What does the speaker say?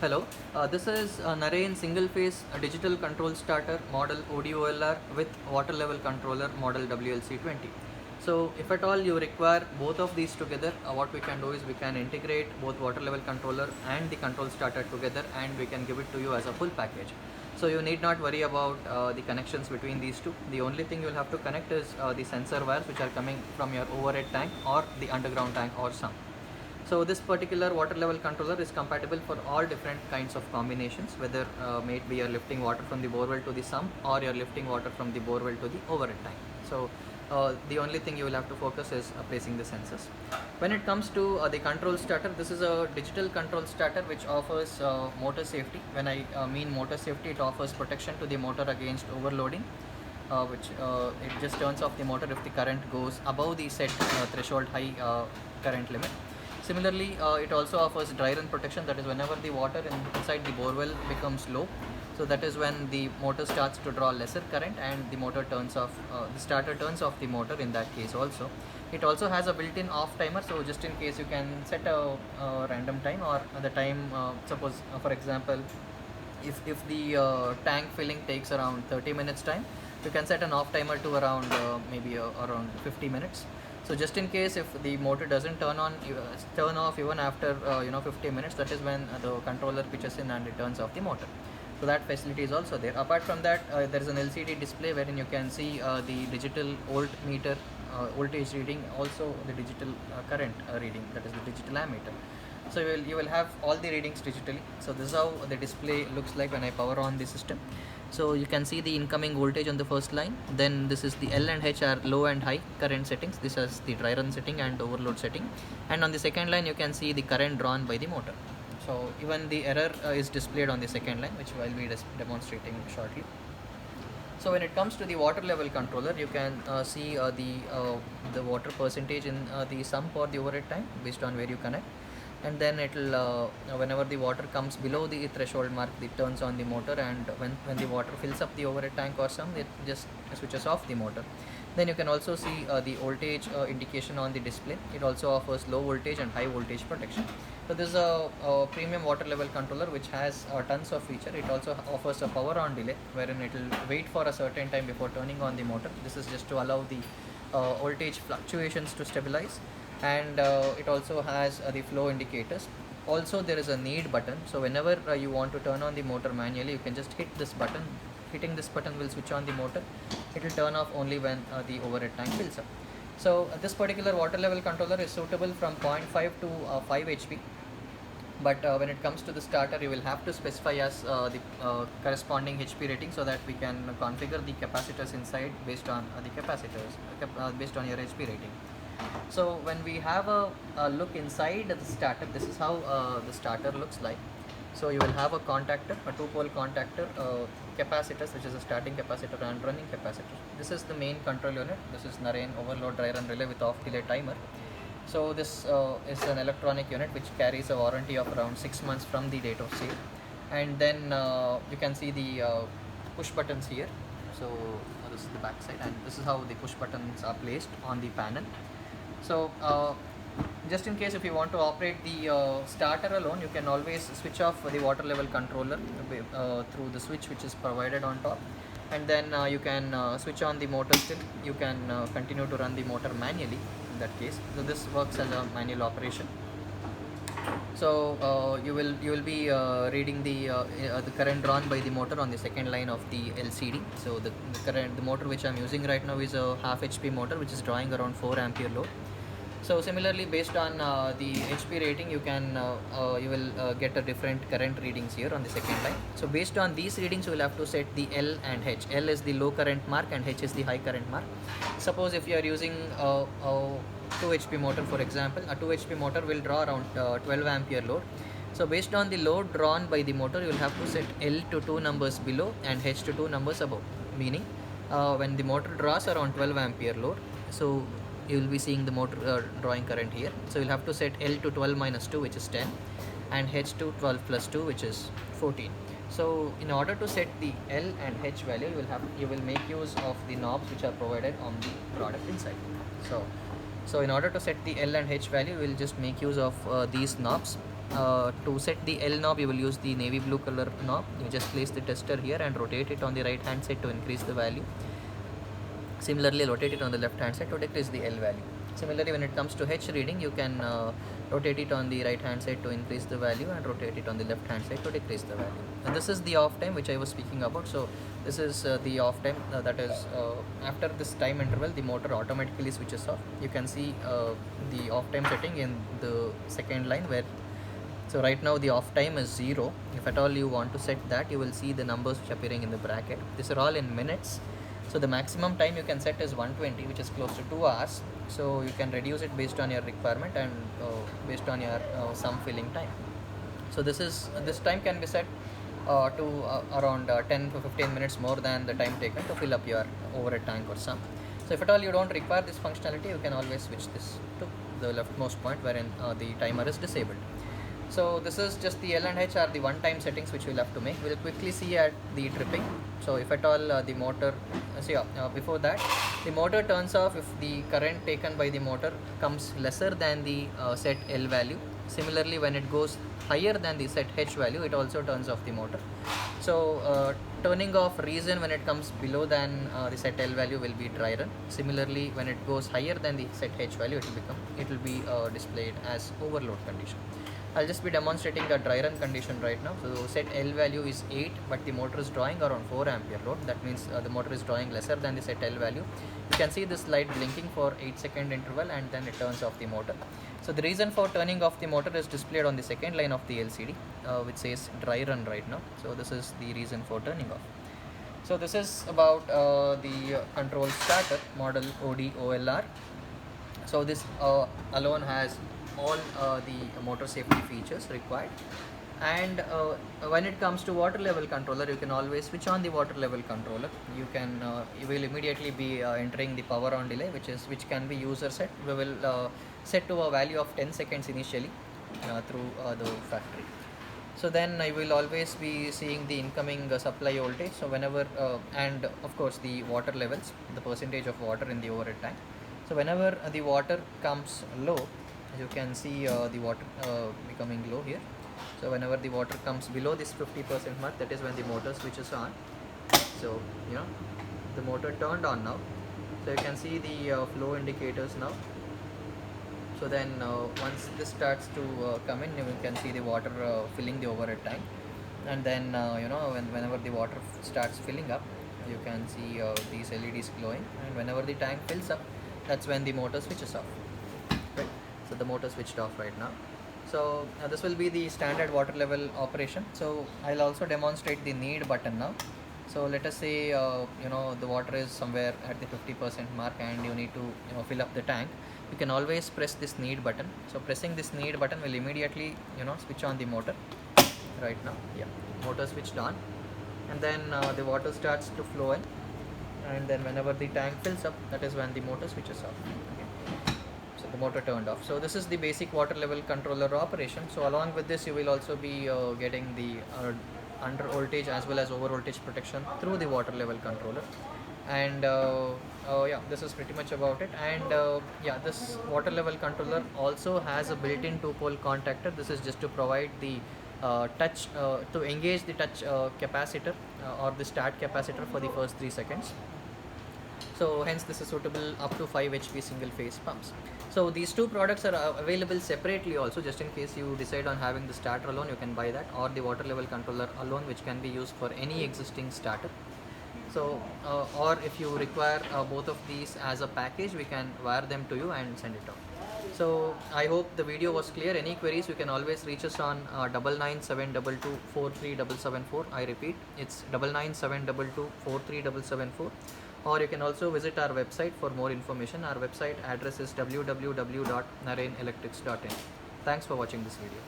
Hello, this is Naren single phase digital control starter model ODOLR with water level controller model WLC20. So if at all you require both of these together, what we can do is we can integrate both water level controller and the control starter together, and we can give it to you as a full package. So you need not worry about the connections between these two. The only thing you'll have to connect is the sensor wires which are coming from your overhead tank or the underground tank or sump. So this particular water level controller is compatible for all different kinds of combinations, whether may it be you're lifting water from the borewell to the sump or you're lifting water from the borewell to the overhead tank. So the only thing you will have to focus is placing the sensors. When it comes to the control starter, this is a digital control starter which offers motor safety. When I mean motor safety, it offers protection to the motor against overloading, which it just turns off the motor if the current goes above the set threshold high current limit. Similarly, it also offers dry run protection, that is whenever the water inside the borewell becomes low, so that is when the motor starts to draw lesser current and the motor turns off, the starter turns off the motor in that case also. It also has a built-in off timer, so just in case you can set a random time or the time, suppose for example, if the tank filling takes around 30 minutes time, you can set an off timer to around maybe around 50 minutes. So just in case if the motor doesn't turn off even after 50 minutes, that is when the controller pitches in and it turns off the motor. So that facility is also there. Apart from that, there is an LCD display wherein you can see the digital voltmeter voltage reading, also the digital current reading, that is the digital ammeter. So you will have all the readings digitally. So this is how the display looks like when I power on the system. So you can see the incoming voltage on the first line. Then this is the L and H are low and high current settings. This is the dry run setting and overload setting. And on the second line you can see the current drawn by the motor. So even the error is displayed on the second line, which I will be demonstrating shortly. So when it comes to the water level controller, you can see the water percentage in the sump or the overhead tank based on where you connect, and then it will whenever the water comes below the threshold mark, it turns on the motor, and when the water fills up the overhead tank or sump, it just switches off the motor. Then you can also see the voltage indication on the display. It also offers low voltage and high voltage protection. So this is a premium water level controller which has tons of feature. It also offers a power on delay, wherein it will wait for a certain time before turning on the motor. This is just to allow the voltage fluctuations to stabilize, and it also has the flow indicators. Also there is a need button, so whenever you want to turn on the motor manually, you can just hit this button. Hitting this button will switch on the motor. It will turn off only when the overhead tank fills up. So this particular water level controller is suitable from 0.5 to 5 HP. But when it comes to the starter, you will have to specify as the corresponding HP rating, so that we can configure the capacitors inside based on the capacitors based on your HP rating. So when we have a look inside the starter, this is how the starter looks like. So you will have a contactor, a two-pole contactor, capacitors, which is a starting capacitor and running capacitor. This is the main control unit. This is Naren overload dry run relay with off delay timer. So this is an electronic unit which carries a warranty of around 6 months from the date of sale. And then you can see the push buttons here. So this is the back side, and this is how the push buttons are placed on the panel. So just in case if you want to operate the starter alone, you can always switch off the water level controller through the switch which is provided on top, and then you can switch on the motor still. You can continue to run the motor manually in that case. So this works as a manual operation. So you will be reading the current drawn by the motor on the second line of the LCD. So the motor which I am using right now is a half HP motor which is drawing around 4 ampere load. So similarly, based on the HP rating, you will get a different current readings here on the second line. So based on these readings, you will have to set the L and H. L is the low current mark and H is the high current mark. Suppose if you are using a 2 HP motor, for example, a 2 HP motor will draw around 12 ampere load. So based on the load drawn by the motor, you will have to set L to 2 numbers below and H to 2 numbers above. Meaning when the motor draws around 12 ampere load, so you will be seeing the motor drawing current here. So you'll have to set L to 12 minus 2, which is 10, and H to 12 plus 2, which is 14. So in order to set the L and H value, you will make use of the knobs which are provided on the product inside. So in order to set the L and H value, we will just make use of these knobs. To set the L knob, you will use the navy blue color knob. You just place the tester here and rotate it on the right hand side to increase the value. Similarly, rotate it on the left hand side to decrease the L value. Similarly, when it comes to H reading, you can rotate it on the right hand side to increase the value and rotate it on the left hand side to decrease the value. And this is the off time which I was speaking about. So this is the off time, that is after this time interval the motor automatically switches off. You can see the off time setting in the second line, where so right now the off time is 0. If at all you want to set that, you will see the numbers which are appearing in the bracket. These are all in minutes. So the maximum time you can set is 120, which is close to 2 hours. So you can reduce it based on your requirement and based on your sum filling time. So this time can be set to around 10 to 15 minutes more than the time taken to fill up your overhead tank or sum. So if at all you don't require this functionality, you can always switch this to the leftmost point wherein the timer is disabled. So this is just the L and H are the one-time settings which we'll have to make. We'll quickly see at the tripping. So if at all the motor, before that, the motor turns off if the current taken by the motor comes lesser than the set L value. Similarly, when it goes higher than the set H value, it also turns off the motor. So turning off reason when it comes below than the set L value will be dry run. Similarly, when it goes higher than the set H value, it will be displayed as overload condition. I'll just be demonstrating a dry run condition right now. So set L value is 8, but the motor is drawing around 4 ampere load. That means the motor is drawing lesser than the set L value. You can see this light blinking for 8-second interval and then it turns off the motor. So the reason for turning off the motor is displayed on the second line of the LCD, which says dry run right now. So this is the reason for turning off. So this is about the control starter model OD OLR. So this alone has all the motor safety features required. And when it comes to water level controller, you can always switch on the water level controller. You will immediately be entering the power on delay, which can be user set. We will set to a value of 10 seconds initially through the factory. So then I will always be seeing the incoming supply voltage. So whenever and of course the water levels, the percentage of water in the overhead tank. So whenever the water comes low, you can see the water becoming low here. So whenever the water comes below this 50% mark, that is when the motor switches on. So the motor turned on now. So you can see the flow indicators now. So then once this starts to come in, you can see the water filling the overhead tank. And then whenever the water starts filling up, you can see these LEDs glowing. And whenever the tank fills up, that's when the motor switches off. Right? So the motor switched off right now. So this will be the standard water level operation. So I'll also demonstrate the need button now. So let us say the water is somewhere at the 50% mark and you need to fill up the tank. You can always press this need button. So pressing this need button will immediately switch on the motor. Right now, motor switched on, and then the water starts to flow in, and then whenever the tank fills up, that is when the motor switches off. Okay. So the motor turned off. So this is the basic water level controller operation. So along with this, you will also be getting the under voltage as well as over voltage protection through the water level controller. And this is pretty much about it. And this water level controller also has a built-in 2-pole contactor. This is just to provide the touch to engage the touch capacitor or the start capacitor for the first 3 seconds. So hence this is suitable up to 5 HP single phase pumps. So these two products are available separately also, just in case you decide on having the starter alone, you can buy that, or the water level controller alone, which can be used for any existing starter. So or if you require both of these as a package, we can wire them to you and send it out. So I hope the video was clear. Any queries, you can always reach us on 9972243774. I repeat, it's 9972243774. Or you can also visit our website for more information. Our website address is www.narenelectrics.in. Thanks for watching this video.